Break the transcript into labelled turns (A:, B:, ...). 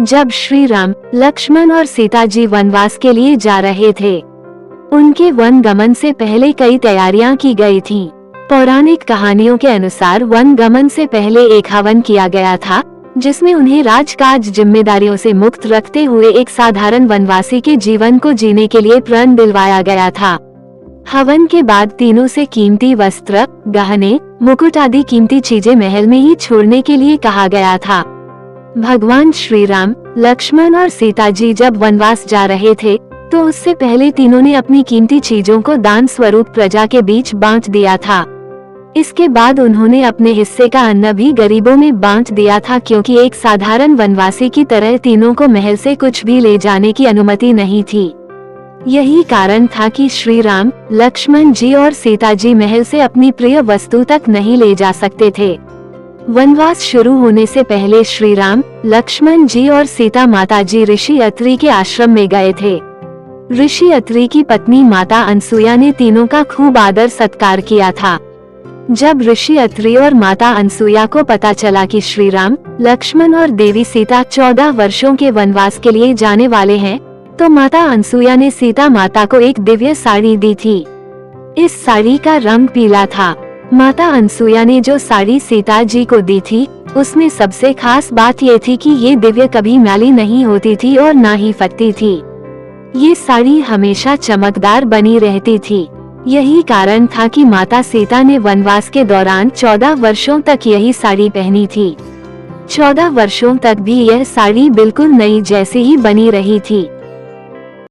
A: जब श्री राम, लक्ष्मण और सीता जी वनवास के लिए जा रहे थे, उनके वन गमन से पहले कई तैयारियां की गई थीं। पौराणिक कहानियों के अनुसार वन गमन से पहले एक हवन किया गया था, जिसमें उन्हें राजकाज जिम्मेदारियों से मुक्त रखते हुए एक साधारण वनवासी के जीवन को जीने के लिए प्रण दिलवाया गया था। हवन के बाद तीनों से कीमती वस्त्र, गहने, मुकुट आदि कीमती चीजें महल में ही छोड़ने के लिए कहा गया था। भगवान श्री राम, लक्ष्मण और सीता जी जब वनवास जा रहे थे, तो उससे पहले तीनों ने अपनी कीमती चीजों को दान स्वरूप प्रजा के बीच बांट दिया था। इसके बाद उन्होंने अपने हिस्से का अन्न भी गरीबों में बांट दिया था, क्योंकि एक साधारण वनवासी की तरह तीनों को महल से कुछ भी ले जाने की अनुमति नहीं थी। यही कारण था कि श्री राम, लक्ष्मण जी और सीता जी महल से अपनी प्रिय वस्तु तक नहीं ले जा सकते थे। वनवास शुरू होने से पहले श्री राम, लक्ष्मण जी और सीता माता जी ऋषि अत्रि के आश्रम में गए थे। ऋषि अत्रि की पत्नी माता अनसुया ने तीनों का खूब आदर सत्कार किया था। जब ऋषि अत्रि और माता अनसुया को पता चला कि श्री राम, लक्ष्मण और देवी सीता 14 वर्षों के वनवास के लिए जाने वाले हैं, तो माता अनसुया ने सीता माता को एक दिव्य साड़ी दी थी। इस साड़ी का रंग पीला था। माता अनसुया ने जो साड़ी सीता जी को दी थी, उसमें सबसे खास बात ये थी कि ये दिव्य कभी मैली नहीं होती थी और ना ही फटती थी। ये साड़ी हमेशा चमकदार बनी रहती थी। यही कारण था कि माता सीता ने वनवास के दौरान 14 वर्षों तक यही साड़ी पहनी थी। 14 वर्षों तक भी यह साड़ी बिल्कुल नई जैसी ही बनी रही थी।